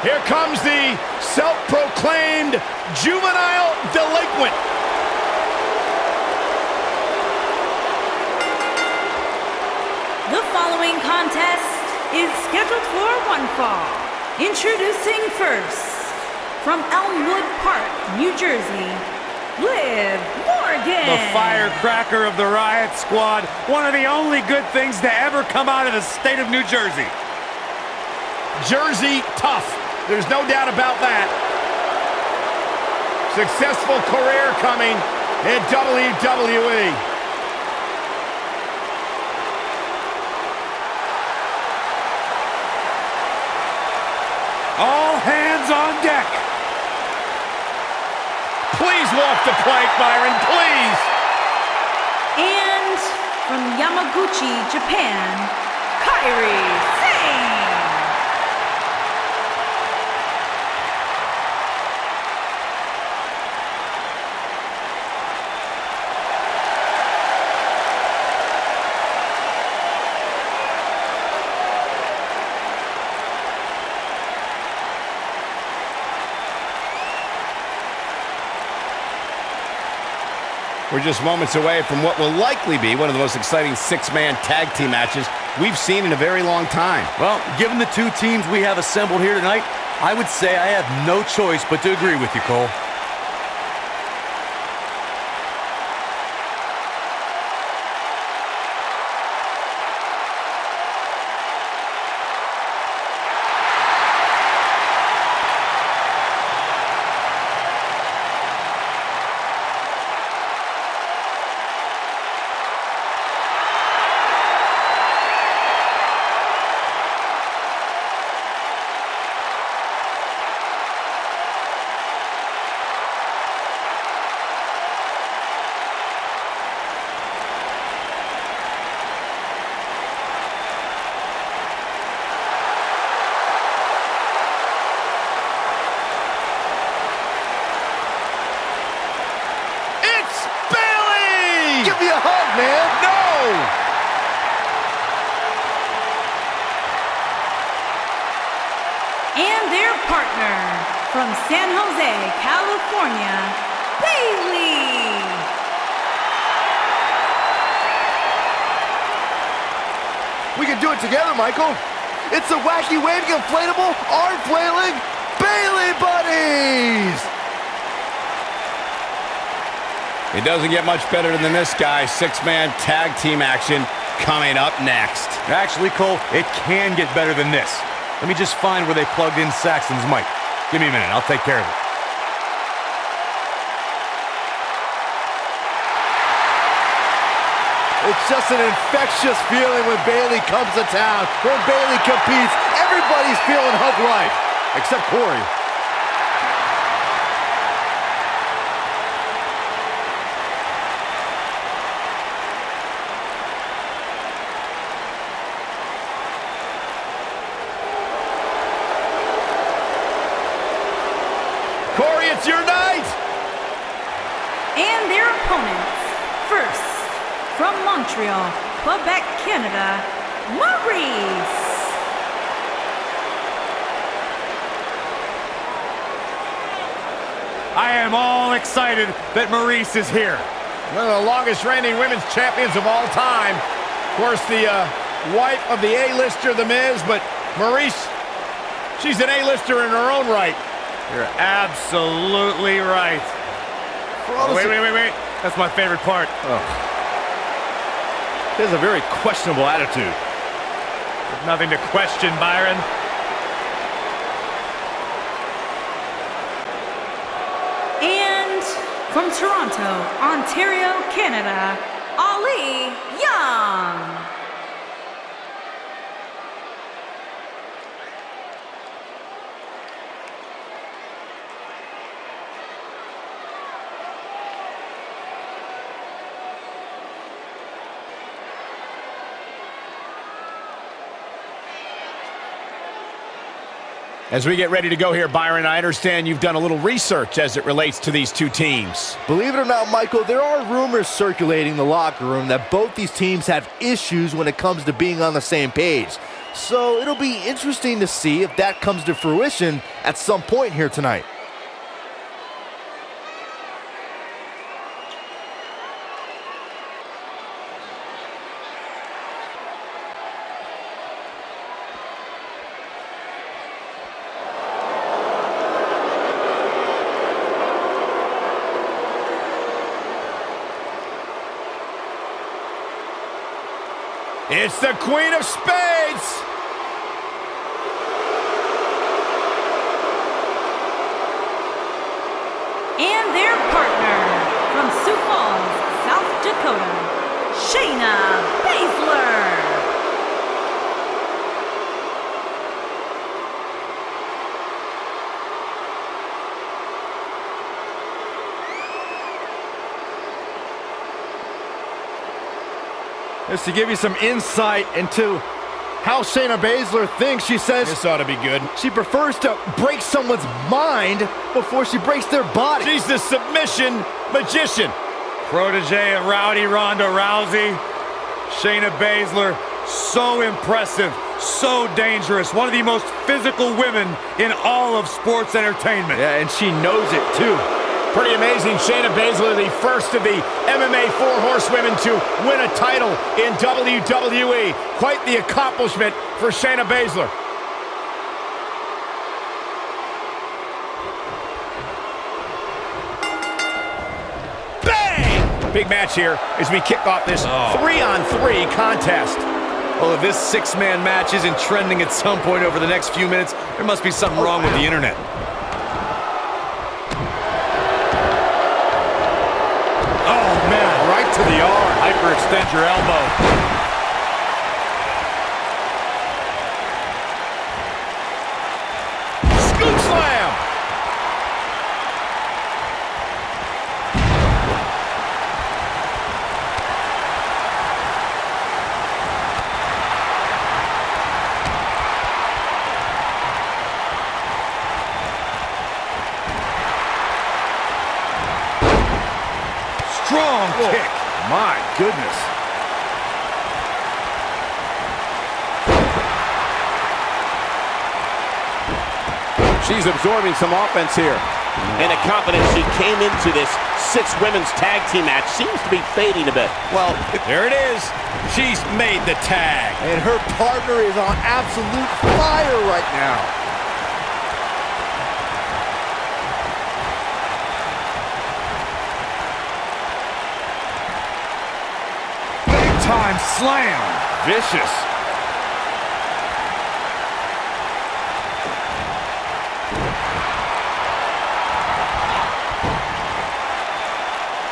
Here comes the self-proclaimed juvenile delinquent. The following contest is scheduled for one fall. Introducing first, from Elmwood Park, New Jersey, Liv Morgan. The firecracker of the Riot Squad. One of the only good things to ever come out of the state of New Jersey. Jersey tough. There's no doubt about that. Successful career coming in WWE. All hands on deck. Please walk the plank, Byron, please. And from Yamaguchi, Japan, Kairi Sane. We're just moments away from what will likely be one of the most exciting six-man tag team matches we've seen in a very long time. Well, given the two teams we have assembled here tonight, I would say I have no choice but to agree with you, Cole. Give me a hug, man. No! And their partner, from San Jose, California, Bayley. We can do it together, Michael. It's the wacky waving inflatable arm flailing Bayley Buddies. It doesn't get much better than this, guys. Six-man tag team action coming up next. Actually, Cole, it can get better than this. Let me just find where they plugged in Saxton's mic. Give me a minute, I'll take care of it. It's just an infectious feeling when Bayley comes to town. When Bayley competes, everybody's feeling hug life, except Corey. Corey, it's your night! And their opponents, first, from Montreal, Quebec, Canada, Maurice. I am all excited that Maurice is here. One of the longest reigning women's champions of all time. Of course, the wife of the A-lister, The Miz, but Maurice, she's an A-lister in her own right. You're absolutely right. Wait. That's my favorite part. He has a very questionable attitude. There's nothing to question, Byron. And from Toronto, Ontario, Canada, Ali Young. As we get ready to go here, Byron, I understand you've done a little research as it relates to these two teams. Believe it or not, Michael, there are rumors circulating in the locker room that both these teams have issues when it comes to being on the same page. So it'll be interesting to see if that comes to fruition at some point here tonight. It's the Queen of Spades! And their partner from Sioux Falls, South Dakota, Shayna Baszler. Just to give you some insight into how Shayna Baszler thinks, she says This ought to be good. she prefers to break someone's mind before she breaks their body. She's the submission magician. Protege of Rowdy Ronda Rousey, Shayna Baszler, so impressive, so dangerous. One of the most physical women in all of sports entertainment. Yeah, and she knows it too. Pretty amazing. Shayna Baszler, the first of the MMA 4 horsewomen to win a title in WWE. Quite the accomplishment for Shayna Baszler. Bang! Big match here as we kick off this 3-on-3 contest. Well, if this six-man match isn't trending at some point over the next few minutes, there must be something wrong with the internet. Right to the arm. Hyperextend your elbow. Scoop slam! Strong kick. My goodness. She's absorbing some offense here. And the confidence she came into this 6 women's tag team match seems to be fading a bit. Well, there it is. She's made the tag. And her partner is on absolute fire right now. Time slam. Vicious.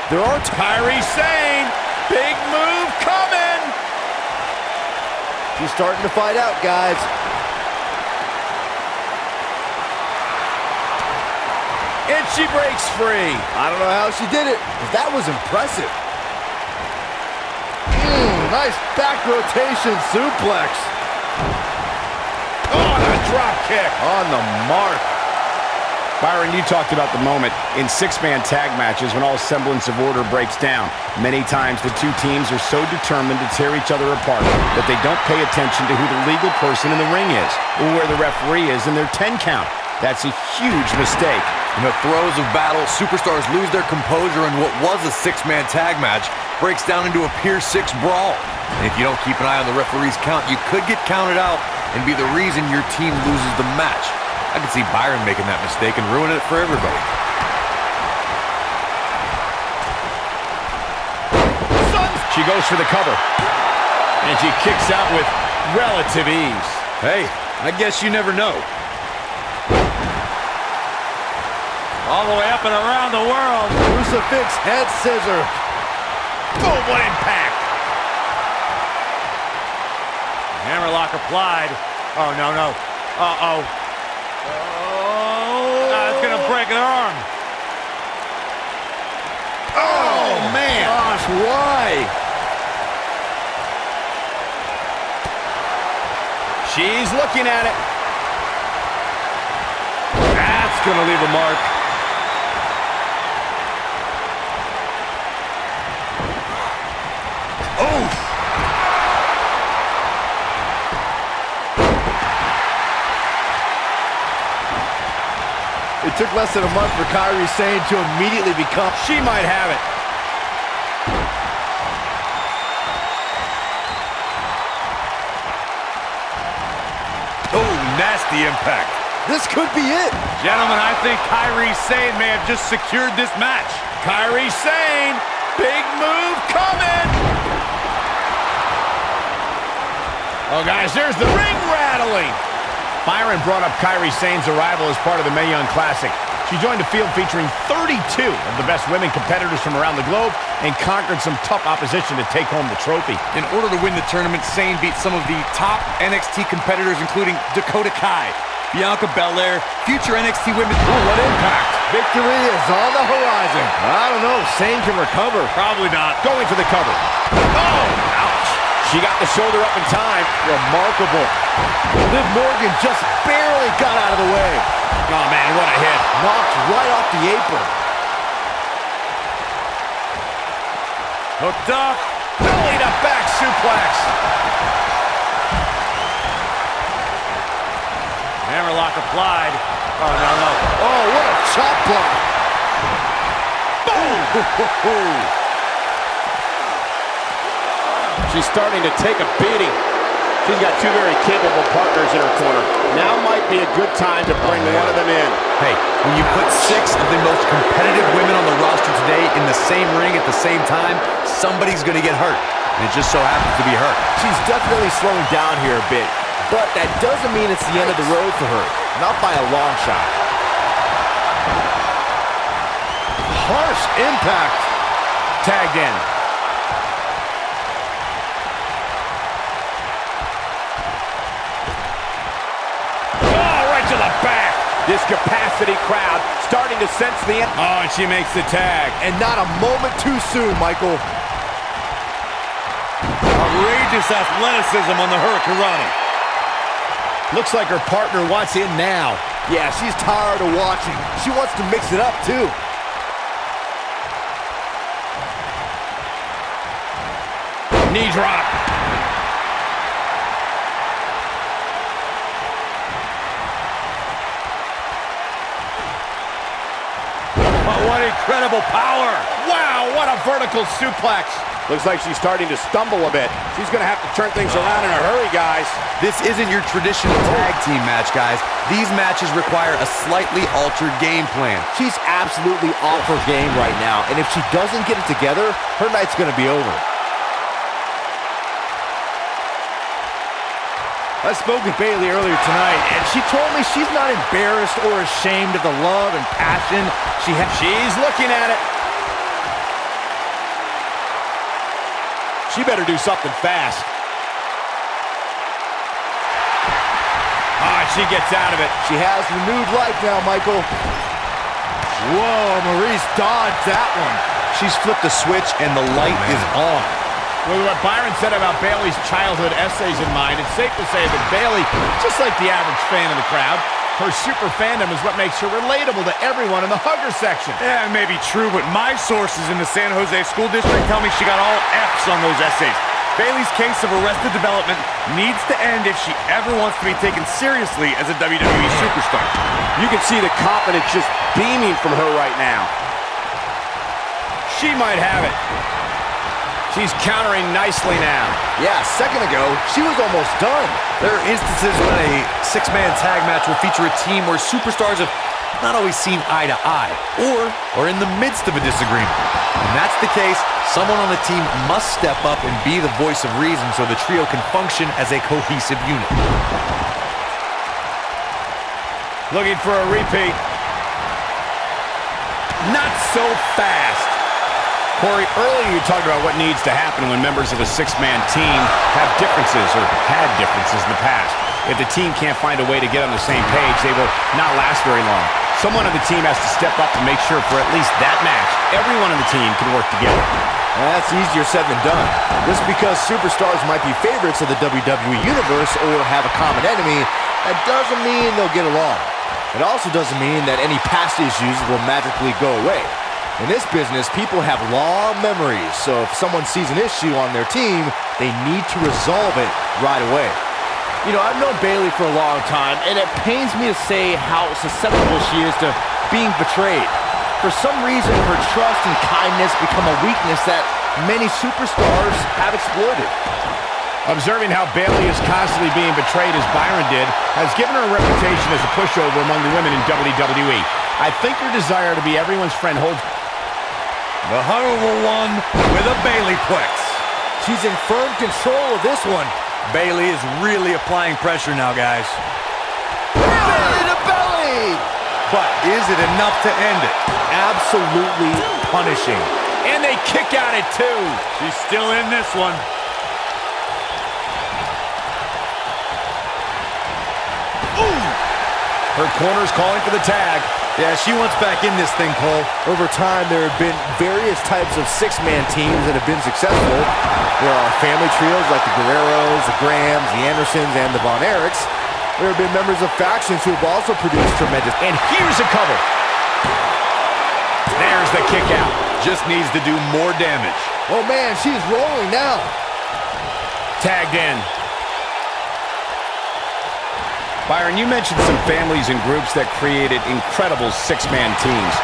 There are Kyrie Sane. Big move coming. She's starting to fight out, guys. And she breaks free. I don't know how she did it, but that was impressive. Nice back rotation suplex. Oh, and a drop kick. On the mark. Byron, you talked about the moment in 6-man tag matches when all semblance of order breaks down. Many times the two teams are so determined to tear each other apart that they don't pay attention to who the legal person in the ring is or where the referee is in their 10 count. That's a huge mistake. In the throes of battle, superstars lose their composure, and what was a 6-man tag match breaks down into a Pier 6 brawl. And if you don't keep an eye on the referee's count, you could get counted out and be the reason your team loses the match. I could see Byron making that mistake and ruining it for everybody. She goes for the cover. And she kicks out with relative ease. Hey, I guess you never know. All the way up and around the world. Crucifix head scissor. Boom, what impact. Hammerlock applied. Oh, no, no. Uh-oh. It's going to break an arm. Oh, man. Gosh, why? She's looking at it. That's going to leave a mark. It took less than a month for Kairi Sane to immediately become... She might have it. Oh, nasty impact. This could be it. Gentlemen, I think Kairi Sane may have just secured this match. Kairi Sane, big move coming. Oh, guys, there's the ring rattling. Byron brought up Kairi Sane's arrival as part of the Mae Young Classic. She joined a field featuring 32 of the best women competitors from around the globe and conquered some tough opposition to take home the trophy. In order to win the tournament, Sane beat some of the top NXT competitors, including Dakota Kai, Bianca Belair, future NXT women. Ooh, what impact. Victory is on the horizon. I don't know. Sane can recover. Probably not. Going for the cover. Oh, ouch. She got the shoulder up in time. Remarkable. Liv Morgan just barely got out of the way. Oh, man, what a hit. Knocked right off the apron. Hooked up. Belly to back suplex. Hammerlock applied. Oh, no. Oh, what a chop block. Boom. She's starting to take a beating. She's got two very capable partners in her corner. Now might be a good time to bring one of them in. Hey, when you put 6 of the most competitive women on the roster today in the same ring at the same time, somebody's going to get hurt. And it just so happens to be her. She's definitely slowing down here a bit, but that doesn't mean it's the end of the road for her. Not by a long shot. Harsh impact. Tagged in. To the back. This capacity crowd starting to sense the end. Oh, and she makes the tag. And not a moment too soon, Michael. Outrageous athleticism on the Hurricanrana. Looks like her partner wants in now. Yeah, she's tired of watching. She wants to mix it up, too. Knee drop. What incredible power! Wow, what a vertical suplex. Looks like she's starting to stumble a bit. She's going to have to turn things around in a hurry, guys. This isn't your traditional tag team match, guys. These matches require a slightly altered game plan. She's absolutely off her game right now, and if she doesn't get it together, her night's going to be over. I spoke with Bayley earlier tonight, and she told me she's not embarrassed or ashamed of the love and passion she has. She's looking at it. She better do something fast. Ah, she gets out of it. She has renewed life now, Michael. Whoa, Maurice dodged that one. She's flipped a switch, and the light is on. With what Byron said about Bayley's childhood essays in mind, it's safe to say that Bayley, just like the average fan of the crowd, her super fandom is what makes her relatable to everyone in the hugger section. Yeah, it may be true, but my sources in the San Jose School District tell me she got all F's on those essays. Bayley's case of arrested development needs to end if she ever wants to be taken seriously as a WWE superstar. You can see the confidence just beaming from her right now. She might have it. She's countering nicely now. Yeah, a second ago, she was almost done. There are instances when a 6-man tag match will feature a team where superstars have not always seen eye to eye, or are in the midst of a disagreement. When that's the case, someone on the team must step up and be the voice of reason so the trio can function as a cohesive unit. Looking for a repeat. Not so fast. Corey, earlier you talked about what needs to happen when members of a 6-man team have differences or had differences in the past. If the team can't find a way to get on the same page, they will not last very long. Someone on the team has to step up to make sure for at least that match, everyone on the team can work together. That's easier said than done. Just because superstars might be favorites of the WWE Universe or have a common enemy, that doesn't mean they'll get along. It also doesn't mean that any past issues will magically go away. In this business, people have long memories, so if someone sees an issue on their team, they need to resolve it right away. You know, I've known Bayley for a long time, and it pains me to say how susceptible she is to being betrayed. For some reason, her trust and kindness become a weakness that many superstars have exploited. Observing how Bayley is constantly being betrayed as Byron did has given her a reputation as a pushover among the women in WWE. I think her desire to be everyone's friend holds... The Honorable One with a Bayleyplex. She's in firm control of this one. Bayley is really applying pressure now, guys. Belly to belly! But is it enough to end it? Absolutely punishing. And they kick out at 2. She's still in this one. Her corner's calling for the tag. Yeah, she wants back in this thing, Cole. Over time, there have been various types of six-man teams that have been successful. There are family trios like the Guerreros, the Grahams, the Andersons, and the Von Erichs. There have been members of factions who have also produced tremendous... And here's a cover. There's the kick out. Just needs to do more damage. Oh, man, she's rolling now. Tagged in. Byron, you mentioned some families and groups that created incredible six-man teams.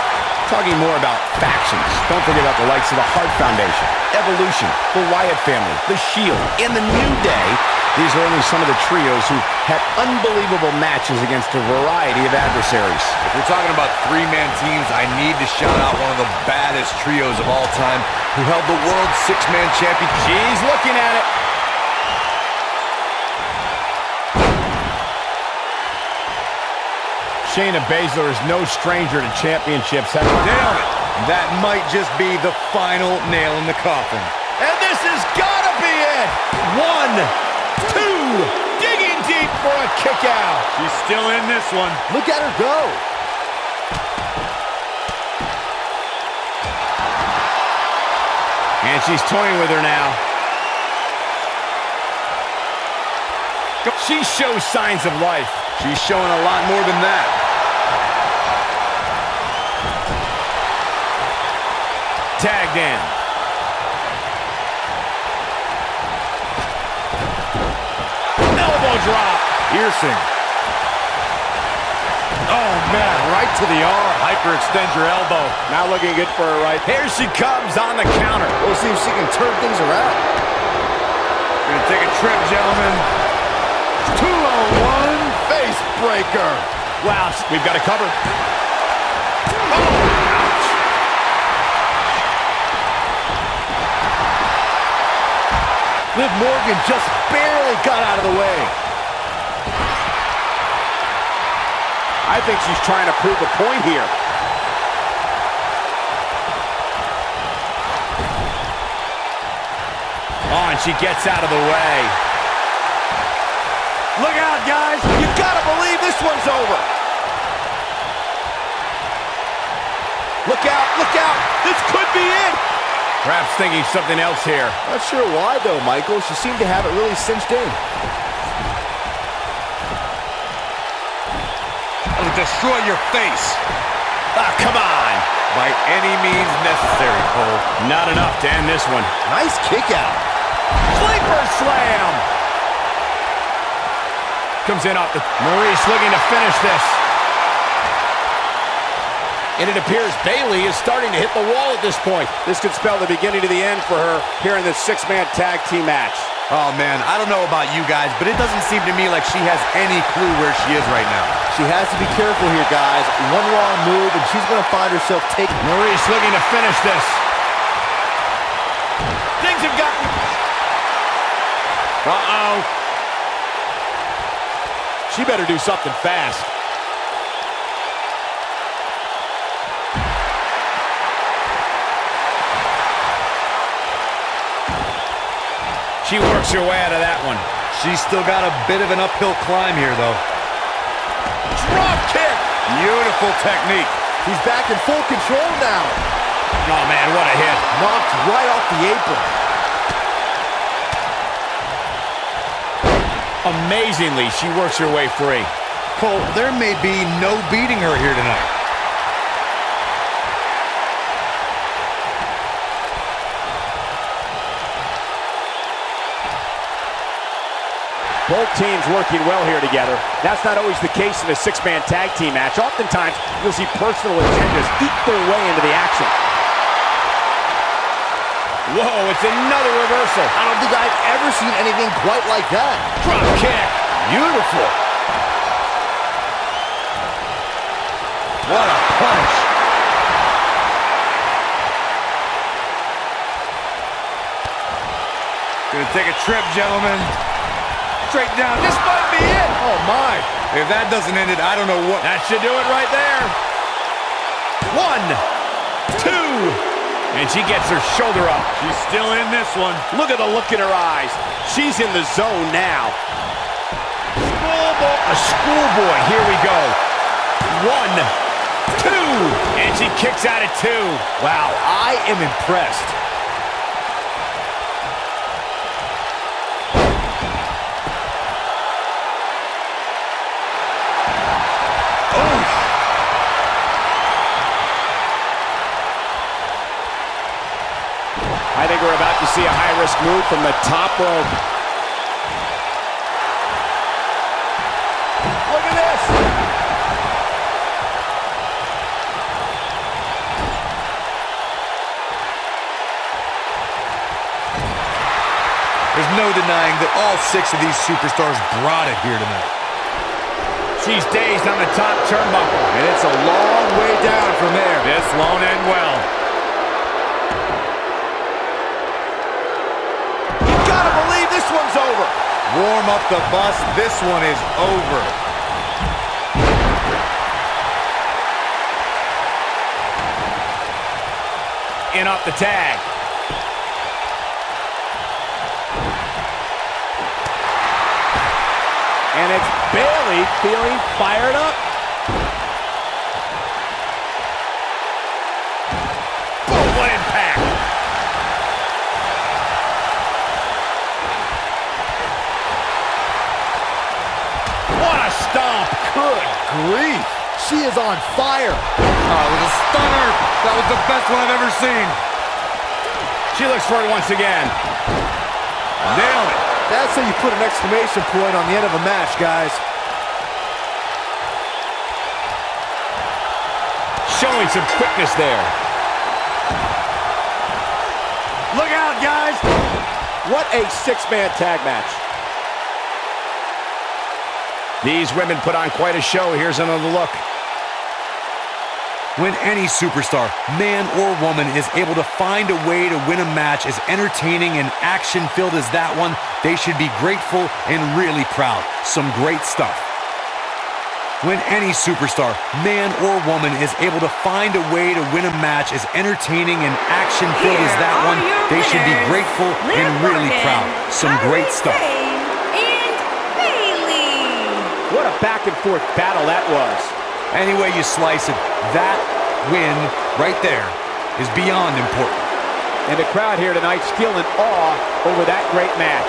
Talking more about factions, don't forget about the likes of the Hart Foundation, Evolution, the Wyatt family, the Shield, and the New Day. These are only some of the trios who had unbelievable matches against a variety of adversaries. If we're talking about three-man teams, I need to shout out one of the baddest trios of all time who held the World Six-Man Championship. She's looking at it. Shayna Baszler is no stranger to championships. Nailed it. That might just be the final nail in the coffin. And this has got to be it. 1, 2, digging deep for a kick out. She's still in this one. Look at her go. And she's toying with her now. She shows signs of life. She's showing a lot more than that. Tagged in. Elbow drop. Piercing. Oh, man, right to the arm. Hyperextend your elbow. Now looking good for her right. Here she comes on the counter. We'll see if she can turn things around. Gonna take a trip, gentlemen. 2-on-1 face breaker. Wow, we've got a cover. Oh, ouch. Liv Morgan just barely got out of the way. I think she's trying to prove a point here. Oh, and she gets out of the way. Look out, guys. You gotta believe this one's over. Look out, look out. This could be it. Perhaps thinking something else here. Not sure why, though, Michael. She seemed to have it really cinched in. It'll destroy your face. Ah, come on. By any means necessary, Cole. Not enough to end this one. Nice kick out. Sleeper slam. Comes in off the... Maurice looking to finish this. And it appears Bayley is starting to hit the wall at this point. This could spell the beginning to the end for her here in this six-man tag team match. Oh, man, I don't know about you guys, but it doesn't seem to me like she has any clue where she is right now. She has to be careful here, guys. One wrong move, and she's going to find herself taking... Maurice looking to finish this. Things have gotten... Uh-oh. She better do something fast. She works her way out of that one. She's still got a bit of an uphill climb here, though. Drop kick! Beautiful technique. He's back in full control now. Oh, man, what a hit. Knocked right off the apron. Amazingly, she works her way free. Cole, there may be no beating her here tonight. Both teams working well here together. That's not always the case in a six-man tag team match. Oftentimes, you'll see personal agendas eat their way into the action. Whoa, it's another reversal. I don't think I've ever seen anything quite like that. Drop kick. Beautiful. What a punch. Gonna take a trip, gentlemen. Straight down. This might be it. Oh, my. If that doesn't end it, I don't know what. That should do it right there. 1, 2. And she gets her shoulder up. She's still in this one. Look at the look in her eyes. She's in the zone now. A schoolboy. Here we go. 1, 2. And she kicks out at 2. Wow, I am impressed. I think we're about to see a high-risk move from the top rope. Look at this. There's no denying that all 6 of these superstars brought it here tonight. She's dazed on the top turnbuckle. And it's a long way down from there. This won't end well. Gotta believe this one's over. Warm up the bus. This one is over. In off the tag. And it's Bayley feeling fired up. Oh, what impact. What a stomp. Good grief. She is on fire. Oh, it was a stunner. That was the best one I've ever seen. She looks for it once again. Nailed it. That's how you put an exclamation point on the end of a match, guys. Showing some quickness there. Look out, guys. What a six-man tag match. These women put on quite a show. Here's another look. When any superstar, man or woman, is able to find a way to win a match as entertaining and action-filled as that one, they should be grateful and really proud. Some great stuff. When any superstar, man or woman, is able to find a way to win a match as entertaining and action-filled as that one, they should be grateful and really proud. Some great stuff. What a back-and-forth battle that was. Any way you slice it, that win right there is beyond important. And the crowd here tonight still in awe over that great match.